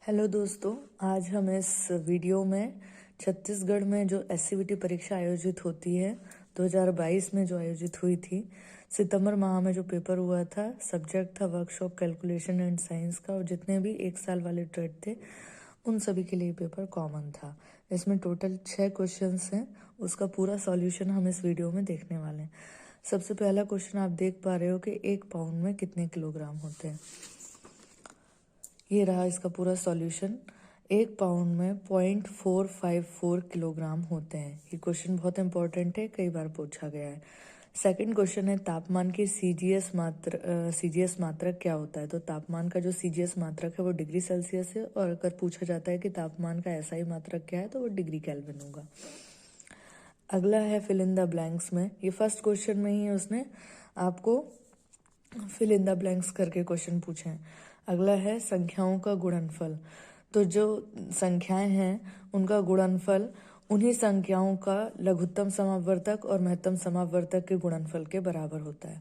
Hello दोस्तों, आज हम इस वीडियो में छत्तीसगढ़ में जो एससीवीटी परीक्षा आयोजित होती है 2022 में जो आयोजित हुई थी, सितंबर माह में जो पेपर हुआ था, सब्जेक्ट था वर्कशॉप कैलकुलेशन एंड साइंस का, और जितने भी 1 साल वाले ट्रेड थे उन सभी के लिए पेपर कॉमन था। इसमें टोटल 6 क्वेश्चंस हैं, उसका पूरा सॉल्यूशन हम इस वीडियो में देखने वाले हैं। सबसे पहला क्वेश्चन आप देख पा रहे हो कि 1 पाउंड में कितने किलोग्राम होते हैं। ये रहा इसका पूरा सॉल्यूशन। 1 पाउंड में 0.454 किलोग्राम होते हैं। ये क्वेश्चन बहुत इंपॉर्टेंट है, कई बार पूछा गया है। सेकंड क्वेश्चन है तापमान की सीजीएस मात्रक क्या होता है। तो तापमान का जो सीजीएस मात्रक है वो डिग्री सेल्सियस है, और अगर पूछा जाता है कि तापमान का एसआई मात्रक क्या है तो वो डिग्री केल्विन होगा। अगला है फिल इन द ब्लैंक्स में। ये फर्स्ट क्वेश्चन में ही उसने आपको फिल इन द ब्लैंक्स करके क्वेश्चन पूछे हैं। अगला है संख्याओं का गुणनफल। तो जो संख्याएं हैं उनका गुणनफल उन्हीं संख्याओं का लघुत्तम समापवर्तक और महत्तम समापवर्तक के गुणनफल के बराबर होता है।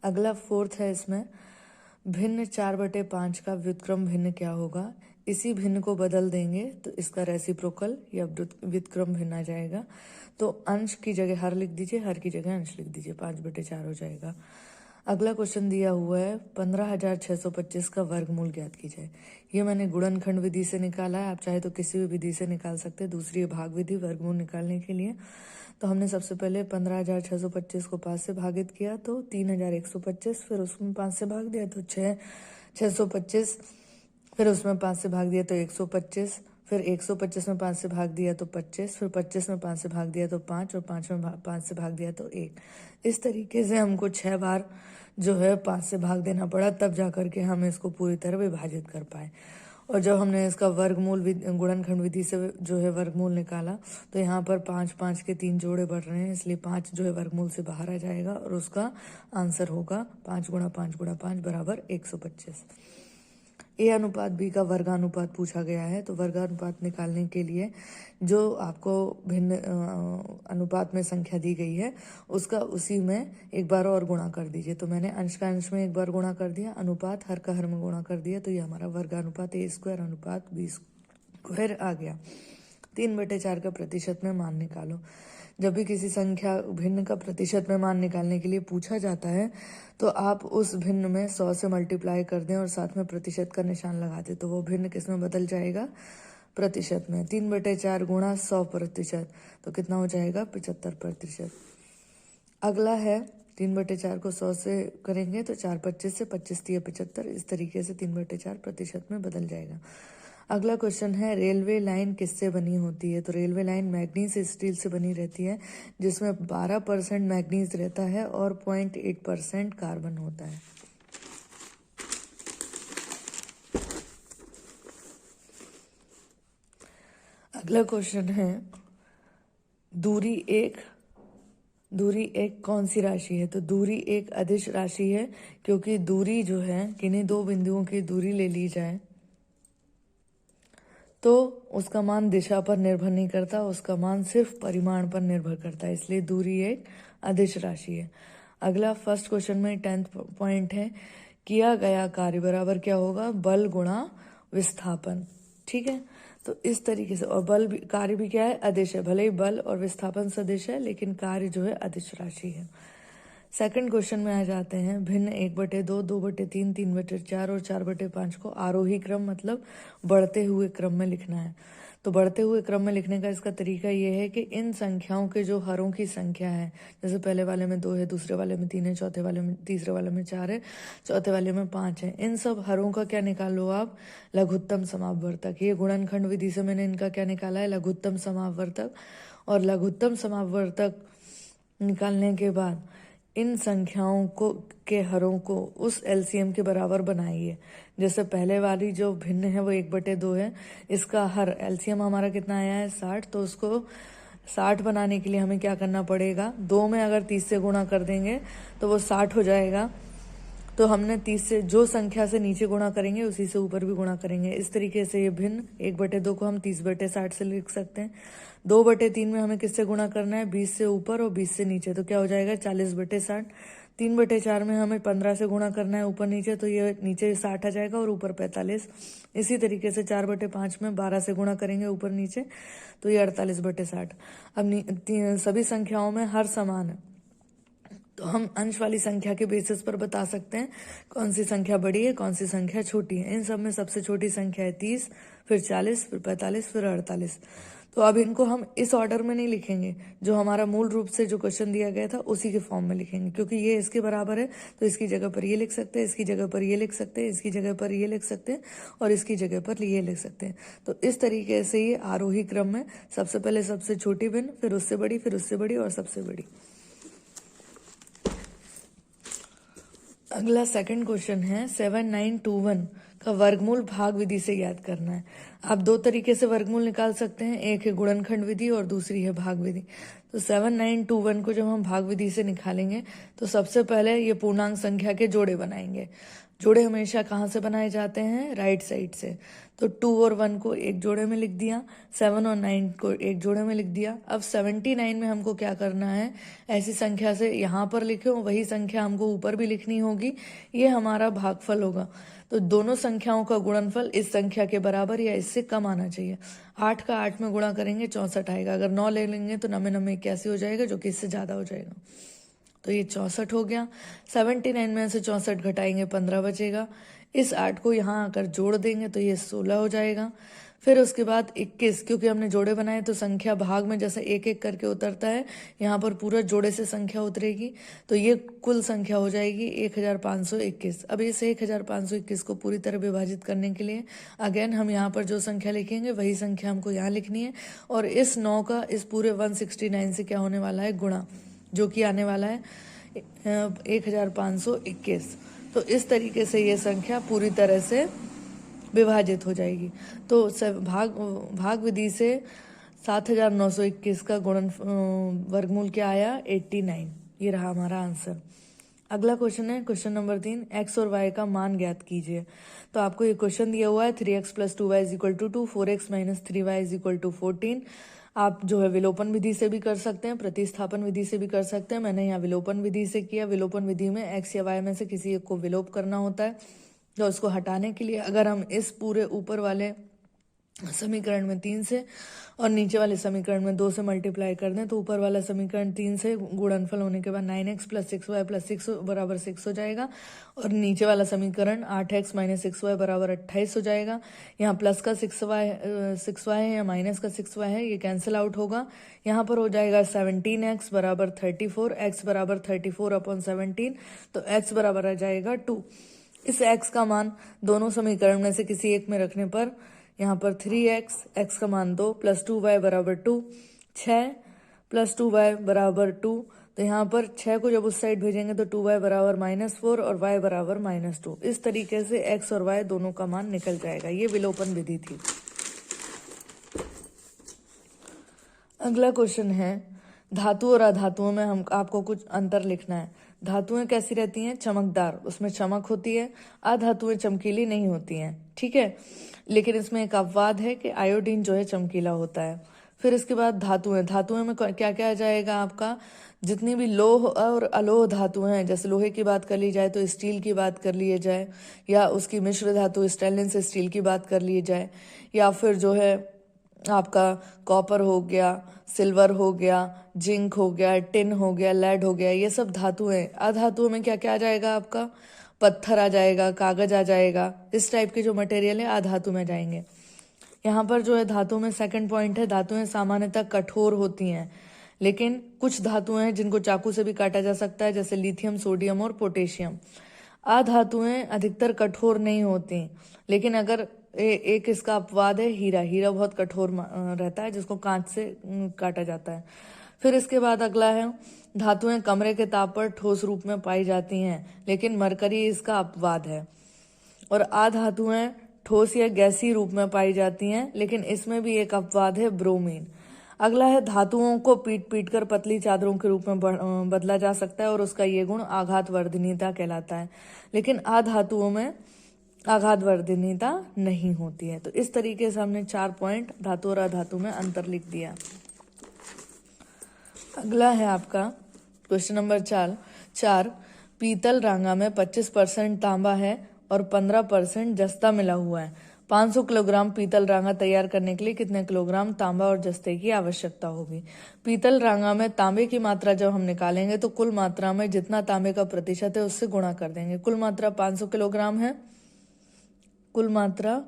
अगला फोर्थ है, इसमें भिन्न 4/5 का व्युत्क्रम भिन्न क्या होगा। इसी भिन्न को बदल देंगे तो इसका रेसिप्रोकल या व्युत्क्रम भिन्न आ जाएगा। तो अंश की जगह हर लिख दीजिए, हर की जगह अंश लिख दीजिए, 5/4 हो जाएगा। अगला क्वेश्चन दिया हुआ है 15,625 का वर्गमूल ज्ञात कीजिए। ये मैंने गुणनखंड विधि से निकाला है, आप चाहे तो किसी भी विधि से निकाल सकते हैं। दूसरी भाग विधि वर्गमूल निकालने के लिए। तो हमने सबसे पहले 15,625 को 5 से भागित किया तो 3,125, फिर उसमें 5 से भाग दिया तो 625, फिर उसमें 5 से भाग दिया तो 125, फिर 125 में 5 से भाग दिया तो 25, फिर 25 में 5 से भाग दिया तो 5, और 5 में 5 से भाग दिया तो 1। इस तरीके से हमको 6 बार जो है 5 से भाग देना पड़ा, तब जाकर के हम इसको पूरी तरह विभाजित कर पाए। और जब हमने इसका वर्गमूल गुणनखंड विधि से जो है वर्गमूल निकाला तो यहाँ पर 5 के 3 जोड़े बढ़ रहे हैं, इसलिए 5 जो है वर्गमूल से बाहर आ जाएगा और उसका आंसर होगा 5 गुणा 5 गुणा 5 बराबर 125। ए अनुपात बी का वर्गानुपात पूछा गया है। तो वर्गानुपात निकालने के लिए जो आपको भिन्न अनुपात में संख्या दी गई है उसका उसी में एक बार और गुणा कर दीजिए। तो मैंने अंश का अंश में एक बार गुणा कर दिया, अनुपात हर का हर में गुणा कर दिया, तो ये हमारा वर्गानुपात A² अनुपात B² आ गया। 3/4 का प्रतिशत में मान निकालो। जब भी किसी संख्या भिन्न का प्रतिशत में मान निकालने के लिए पूछा जाता है तो आप उस भिन्न में 100 से मल्टीप्लाई कर दें और साथ में प्रतिशत का निशान लगा दें, तो वो भिन्न किस में बदल जाएगा, प्रतिशत में। 3/4 गुणा 100%, तो कितना हो जाएगा, 75%। अगला है 3/4 को 100 से करेंगे तो 4×25 से 25×3=75, इस तरीके से 3/4 प्रतिशत में बदल जाएगा। अगला क्वेश्चन है रेलवे लाइन किससे बनी होती है। तो रेलवे लाइन मैग्नीज स्टील से बनी रहती है, जिसमें 12% मैग्नीज रहता है और 0.8% कार्बन होता है। अगला क्वेश्चन है दूरी एक कौन सी राशि है। तो दूरी एक अदिश राशि है, क्योंकि दूरी जो है किन्हीं दो बिंदुओं की दूरी ले ली जाए तो उसका मान दिशा पर निर्भर नहीं करता, उसका मान सिर्फ परिमाण पर निर्भर करता है, इसलिए दूरी एक अदिश राशि है। अगला फर्स्ट क्वेश्चन में 10th पॉइंट है, किया गया कार्य बराबर क्या होगा, बल गुणा विस्थापन। ठीक है, तो इस तरीके से, और बल भी, कार्य भी क्या है, अदिश है। भले ही बल और विस्थापन सदिश है लेकिन कार्य जो है अदिश राशि है। सेकंड क्वेश्चन में आ जाते हैं, भिन्न 1/2, 2/3, 3/4 और 4/5 को आरोही क्रम मतलब बढ़ते हुए क्रम में लिखना है। तो बढ़ते हुए क्रम में लिखने का इसका तरीका ये है कि इन संख्याओं के जो हरों की संख्या है, जैसे पहले वाले में 2 है, दूसरे वाले में 3 है, तीसरे वाले में 4 है, चौथे वाले में 5 है, इन सब हरों का क्या निकाल लो आप, लघुत्तम समापवर्तक। ये गुणनखंड विधि से मैंने इनका क्या निकाला है, लघुत्तम समापवर्तक। और लघुत्तम समापवर्तक निकालने के बाद इन संख्याओं को के हरों को उस एलसीएम के बराबर बनाइए। जैसे पहले वाली जो भिन्न है वो 1/2 है, इसका हर एलसीएम हमारा कितना आया है, 60। तो उसको 60 बनाने के लिए हमें क्या करना पड़ेगा, 2 में अगर 30 से गुणा कर देंगे तो वो 60 हो जाएगा। तो हमने 30 से जो संख्या से नीचे गुणा करेंगे उसी से ऊपर भी गुणा करेंगे। इस तरीके से ये भिन्न 1/2 को हम 30/60 से लिख सकते हैं। 2/3 में हमें किससे गुणा करना है, 20 से ऊपर और 20 से नीचे, तो क्या हो जाएगा 40/60। 3/4 में हमें 15 से गुणा करना है ऊपर नीचे, तो ये नीचे 60 आ जाएगा और ऊपर 45। इसी तरीके से 4/5 में 12 से गुणा करेंगे ऊपर नीचे, तो ये 48/60। अब सभी संख्याओं में हर समान है, तो हम अंश वाली संख्या के बेसिस पर बता सकते हैं कौन सी संख्या बड़ी है, कौन सी संख्या छोटी है। इन सब में सबसे छोटी संख्या है 30, फिर 40, फिर 45, फिर 48। तो अब इनको हम इस ऑर्डर में नहीं लिखेंगे, जो हमारा मूल रूप से जो क्वेश्चन दिया गया था उसी के फॉर्म में लिखेंगे, क्योंकि ये इसके बराबर है तो इसकी जगह पर ये लिख सकते हैं, इसकी जगह पर ये लिख सकते हैं, इसकी जगह पर ये लिख सकते हैं और इसकी जगह पर ये लिख सकते हैं। तो इस तरीके से ये आरोही क्रम में सबसे पहले सबसे छोटी भिन्न, फिर उससे बड़ी, फिर उससे बड़ी और सबसे बड़ी। अगला सेकंड क्वेश्चन है 7921 का वर्गमूल भाग विधि से ज्ञात करना है। आप दो तरीके से वर्गमूल निकाल सकते हैं, एक है गुणनखंड विधि और दूसरी है भाग विधि। तो 7921 को जब हम भाग विधि से निकालेंगे तो सबसे पहले ये पूर्णांक संख्या के जोड़े बनाएंगे। जोड़े हमेशा कहाँ से बनाए जाते हैं? राइट साइड से। तो 2 और 1 को एक जोड़े में लिख दिया, 7 और 9 को एक जोड़े में लिख दिया। अब 79 में हमको क्या करना है? ऐसी संख्या से यहाँ पर लिखो, वही संख्या हमको ऊपर भी लिखनी होगी, ये हमारा भागफल होगा। तो दोनों संख्याओं का गुणनफल इस संख्या के बराबर या इससे कम आना चाहिए। 8 का 8 में गुणा करेंगे 64 आएगा, अगर 9 ले लेंगे तो 9 में 81 हो जाएगा, जो कि इससे ज्यादा हो जाएगा। तो ये 64 हो गया। 79 में से 64 घटाएंगे 15 बचेगा। इस 8 को यहाँ आकर जोड़ देंगे तो ये 16 हो जाएगा। फिर उसके बाद 21, क्योंकि हमने जोड़े बनाए तो संख्या भाग में जैसे एक एक करके उतरता है, यहाँ पर पूरा जोड़े से संख्या उतरेगी, तो ये कुल संख्या हो जाएगी 1521। अब इस 1521 को पूरी तरह विभाजित करने के लिए अगेन हम यहाँ पर जो संख्या लिखेंगे वही संख्या हमको यहाँ लिखनी है, और इस 9 का इस पूरे 169 से क्या होने वाला है? गुणा, जो कि आने वाला है 1521। तो इस तरीके से ये संख्या पूरी तरह से विभाजित हो जाएगी। तो भाग विधि से 7921 का वर्गमूल क्या आया? 89। ये रहा हमारा आंसर। अगला क्वेश्चन है क्वेश्चन नंबर 3, x और y का मान ज्ञात कीजिए। तो आपको ये क्वेश्चन दिया हुआ है 3x + 2y = 2, 4x - 3y = 14। आप जो है विलोपन विधि से भी कर सकते हैं, प्रतिस्थापन विधि से भी कर सकते हैं। मैंने यहाँ विलोपन विधि से किया। विलोपन विधि में x या y में से किसी एक को विलोप करना होता है, तो उसको हटाने के लिए अगर हम इस पूरे ऊपर वाले समीकरण में 3 से और नीचे वाले समीकरण में 2 से मल्टीप्लाई कर दें, तो ऊपर वाला समीकरण 3 से गुणनफल होने के बाद 9x + 6y + 6 = 6 हो जाएगा, और नीचे वाला समीकरण 8x - 6y = 28 हो जाएगा। यहाँ प्लस का 6y है या माइनस का 6y है, ये कैंसिल आउट होगा। यहाँ पर हो जाएगा 17x = 34, x = 34/17, तो x बराबर आ जाएगा 2। इस x का मान दोनों समीकरण में से किसी एक में रखने पर यहाँ पर 3x, x का मान 2 + 2y = 2, 6 + 2y = 2। तो यहाँ पर 6 को जब उस साइड भेजेंगे तो 2y = -4 और y = -2। इस तरीके से x और y दोनों का मान निकल जाएगा। ये विलोपन विधि थी। अगला क्वेश्चन है धातु और अधातुओं में हम आपको कुछ अंतर लिखना है। धातुएं कैसी रहती हैं? चमकदार, उसमें चमक होती है। अधातुएं चमकीली नहीं होती हैं, ठीक है। लेकिन इसमें एक अपवाद है कि आयोडीन जो है चमकीला होता है। फिर इसके बाद धातुएं में क्या क्या आ जाएगा आपका? जितनी भी लोह और अलोह धातुएं हैं, जैसे लोहे की बात कर ली जाए तो स्टील की बात कर लिए जाए, या उसकी मिश्र धातु स्टेनलेस स्टील की बात कर ली जाए, या फिर जो है आपका कॉपर हो गया, सिल्वर हो गया, जिंक हो गया, टिन हो गया, लेड हो गया, ये सब धातुएं। अधातुओं में क्या क्या आ जाएगा आपका? पत्थर आ जाएगा, कागज आ जाएगा, इस टाइप के जो मटेरियल है अधातु में जाएंगे। यहाँ पर जो है धातु में सेकंड पॉइंट है, धातुएं सामान्यतः कठोर होती हैं, लेकिन कुछ धातुएं हैं जिनको चाकू से भी काटा जा सकता है, जैसे लिथियम, सोडियम और पोटेशियम। अधातुएं अधिकतर कठोर नहीं होती, लेकिन अगर एक इसका अपवाद है हीरा बहुत कठोर रहता है, जिसको कांच से काटा जाता है। फिर इसके बाद अगला है धातुएं कमरे के ताप पर ठोस रूप में पाई जाती हैं, लेकिन मरकरी इसका अपवाद है। और अधातुएं ठोस या गैसीय रूप में पाई जाती हैं, लेकिन इसमें भी एक अपवाद है, ब्रोमीन। अगला है धातुओं को पीट कर पतली चादरों के रूप में बदला जा सकता है, और उसका ये गुण आघातवर्धनीयता कहलाता है। लेकिन अधातुओं में आघातवर्धनीयता नहीं होती है। तो इस तरीके से हमने 4 पॉइंट धातु और अधातु में अंतर लिख दिया। अगला है आपका क्वेश्चन नंबर 4, पीतल रांगा में 25% तांबा है और 15% जस्ता मिला हुआ है। 500 किलोग्राम पीतल रांगा तैयार करने के लिए कितने किलोग्राम तांबा और जस्ते की आवश्यकता होगी। पीतल रांगा में तांबे की मात्रा जब हम निकालेंगे तो कुल मात्रा में जितना तांबे का प्रतिशत है उससे गुणा कर देंगे। कुल मात्रा 500 किलोग्राम है, कुल मात्रा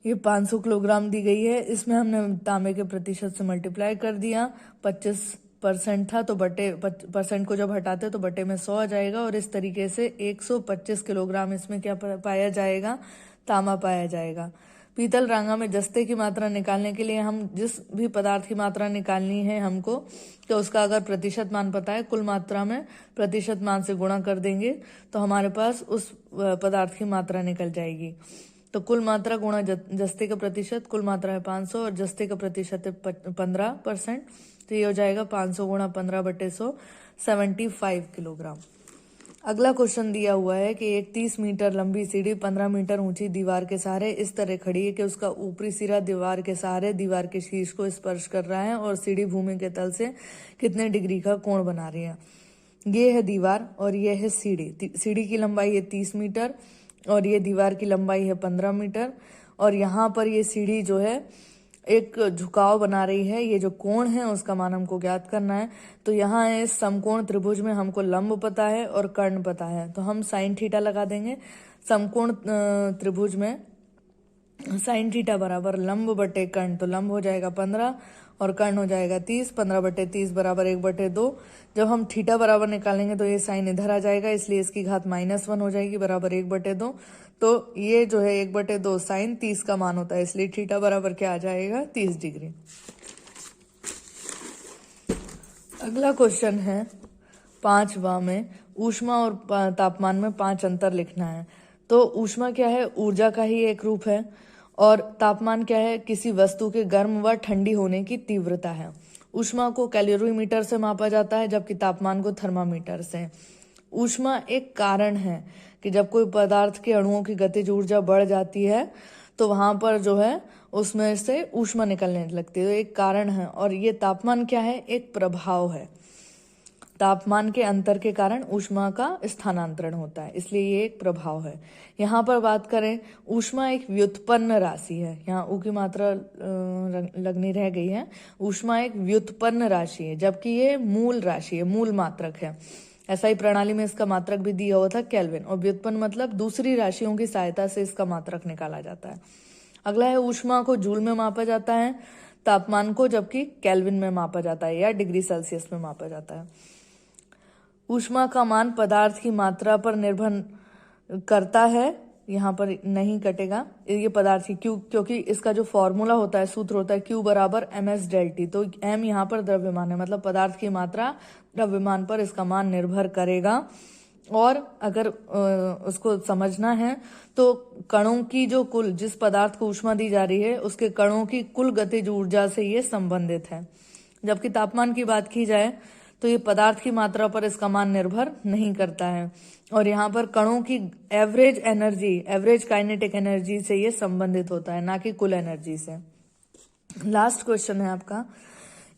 ये 500 किलोग्राम दी गई है, इसमें हमने तांबे के प्रतिशत से मल्टीप्लाई कर दिया। 25% था तो बटे परसेंट को जब हटाते तो बटे में 100 आ जाएगा और इस तरीके से 125 किलोग्राम इसमें क्या पाया जाएगा, तांबा पाया जाएगा। पीतल रांगा में जस्ते की मात्रा निकालने के लिए हम जिस भी पदार्थ की मात्रा निकालनी है हमको, तो उसका अगर प्रतिशत मान पता है कुल मात्रा में प्रतिशत मान से गुणा कर देंगे तो हमारे पास उस पदार्थ की मात्रा निकल जाएगी। तो कुल मात्रा गुणा जस्ते का प्रतिशत, कुल मात्रा है 500 और जस्ते का प्रतिशत है 15%, तो ये हो जाएगा 500 गुणा 15 बटे 100, 75 किलोग्राम। अगला क्वेश्चन दिया हुआ है कि एक 30 मीटर लंबी सीढ़ी 15 मीटर ऊंची दीवार के सहारे इस तरह खड़ी है कि उसका ऊपरी सिरा दीवार के सहारे दीवार के शीर्ष को स्पर्श कर रहा है और सीढ़ी भूमि के तल से कितने डिग्री का कोण बना रही है। ये है दीवार और ये है सीढ़ी। सीढ़ी की लंबाई है 30 मीटर और ये दीवार की लंबाई है 15 मीटर और यहाँ पर ये सीढ़ी जो है एक झुकाव बना रही है। ये जो कोण है उसका मान हमको ज्ञात करना है। तो यहाँ है समकोण त्रिभुज में हमको लंब पता है और कर्ण पता है, तो हम साइन थीटा लगा देंगे। समकोण त्रिभुज में साइन थीटा बराबर लंब बटे कर्ण, तो लंब हो जाएगा 15 और कर्ण हो जाएगा 30। 15 बटे 30 बराबर 1/2। जब हम थीटा बराबर निकालेंगे तो ये साइन इधर आ जाएगा, इसलिए इसकी घात -1 हो जाएगी बराबर 1/2। तो ये जो है 1/2 साइन 30 का मान होता है, इसलिए थीटा बराबर क्या आ जाएगा, 30 डिग्री। अगला क्वेश्चन है 5वां में ऊष्मा और तापमान में 5 अंतर लिखना है। तो ऊष्मा क्या है, ऊर्जा का ही एक रूप है और तापमान क्या है, किसी वस्तु के गर्म व ठंडी होने की तीव्रता है। ऊष्मा को कैलोरीमीटर से मापा जाता है जबकि तापमान को थर्मामीटर से। ऊष्मा एक कारण है कि जब कोई पदार्थ के अणुओं की गतिज ऊर्जा बढ़ जाती है तो वहां पर जो है उसमें से ऊष्मा निकलने लगती है, तो एक कारण है। और ये तापमान क्या है, एक प्रभाव है। तापमान के अंतर के कारण ऊष्मा का स्थानांतरण होता है, इसलिए ये एक प्रभाव है। यहाँ पर बात करें, ऊष्मा एक व्युत्पन्न राशि है। यहाँ ऊ की मात्रा लगनी रह गई है। ऊष्मा एक व्युत्पन्न राशि है जबकि ये मूल राशि है, मूल मात्रक है। SI प्रणाली में इसका मात्रक भी दिया हुआ था केल्विन, और व्युत्पन्न मतलब दूसरी राशियों की सहायता से इसका मात्रक निकाला जाता है। अगला है ऊष्मा को जूल में मापा जाता है, तापमान को जबकि केल्विन में मापा जाता है या डिग्री सेल्सियस में मापा जाता है। ऊष्मा का मान पदार्थ की मात्रा पर निर्भर करता है, यहाँ पर नहीं कटेगा ये पदार्थ की क्यू, क्योंकि इसका जो फॉर्मूला होता है, सूत्र होता है Q बराबर ms डेल्टी। तो m यहाँ पर द्रव्यमान है, मतलब पदार्थ की मात्रा द्रव्यमान पर इसका मान निर्भर करेगा। और अगर उसको समझना है तो कणों की जो कुल, जिस पदार्थ को ऊष्मा दी जा रही है उसके कणों की कुल गतिज ऊर्जा से ये संबंधित है। जबकि तापमान की बात की जाए तो ये पदार्थ की मात्रा पर इसका मान निर्भर नहीं करता है और यहाँ पर कणों की average energy, average kinetic energy से ये संबंधित होता है, ना कि कुल एनर्जी से। लास्ट क्वेश्चन है आपका,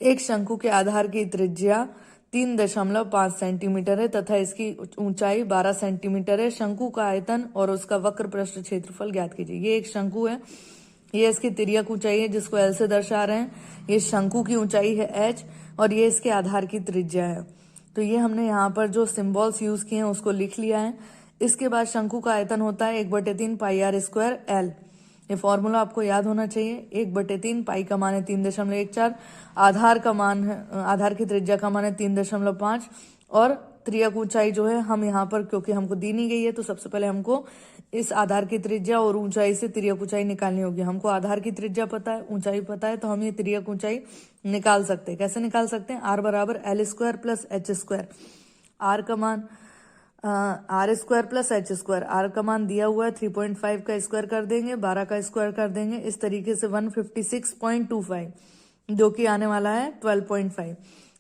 एक शंकु के आधार की त्रिज्या 3.5 सेंटीमीटर है तथा इसकी ऊंचाई 12 सेंटीमीटर है। शंकु का आयतन और उसका वक्र पृष्ठ क्षेत्रफल ज्ञात कीजिए। ये एक शंकु है, ये इसकी तिर्यक ऊंचाई है जिसको L से दर्शा रहे हैं। ये शंकु की ऊंचाई है H और ये इसके आधार की त्रिज्या है। तो ये हमने यहाँ पर जो सिंबल्स यूज किए हैं उसको लिख लिया है। इसके बाद शंकु का आयतन होता है 1/3 πr² L। ये फॉर्मूला आपको याद होना चाहिए। 1/3 पाई का मान है 3.14, आधार का मान है, आधार की त्रिज्या का मान है 3.5 और त्रियक ऊंचाई जो है हम यहाँ पर क्योंकि हमको दी नहीं गई है तो सबसे पहले हमको इस आधार की त्रिज्या और ऊंचाई से त्रियक ऊंचाई निकालनी होगी। हमको आधार की त्रिज्या पता है, ऊंचाई पता है, तो हम ये त्रियक ऊंचाई निकाल सकते हैं। कैसे निकाल सकते हैं, R बराबर L² प्लस H²। R का मान R² प्लस H²। R का मान दिया हुआ है 3.5 का स्क्वायर कर देंगे, 12 का स्क्वायर कर देंगे, इस तरीके से 156.25 जो कि आने वाला है 12.5।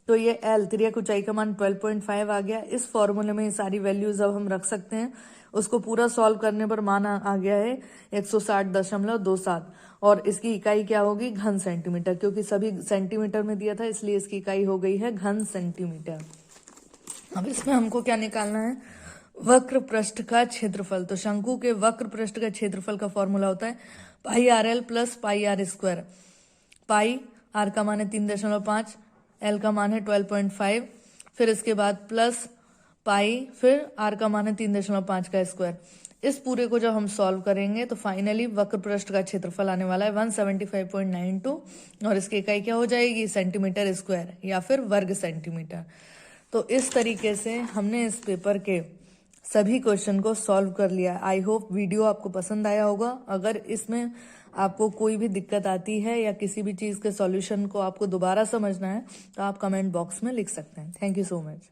तो ये L त्रियक ऊंचाई का मान 12.5 आ गया। इस फॉर्मूले में ये सारी वैल्यूज अब हम रख सकते हैं। उसको पूरा सॉल्व करने पर मान आ गया है 160.27 और इसकी इकाई क्या होगी, घन सेंटीमीटर, क्योंकि सभी सेंटीमीटर में दिया था इसलिए इसकी इकाई हो गई है घन सेंटीमीटर। अब इसमें हमको क्या निकालना है, वक्र पृष्ठ का क्षेत्रफल। तो शंकु के वक्र पृष्ठ का क्षेत्रफल का फॉर्मूला होता है pi R L plus pi R square. Pi R का मान है 3.5, एल का मान है 12.5, फिर इसके बाद प्लस पाई, फिर आर का मान है 3.5 का स्क्वायर। इस पूरे को जब हम सॉल्व करेंगे तो फाइनली वक्र पृष्ठ का क्षेत्रफल आने वाला है 175.92 और इसकी इकाई क्या हो जाएगी, सेंटीमीटर स्क्वायर या फिर वर्ग सेंटीमीटर। तो इस तरीके से हमने इस पेपर के सभी क्वेश्चन को सॉल्व कर लिया। आई होप वीडियो आपको पसंद आया होगा। अगर इसमें आपको कोई भी दिक्कत आती है या किसी भी चीज के सॉल्यूशन को आपको दोबारा समझना है तो आप कमेंट बॉक्स में लिख सकते हैं। Thank you so much.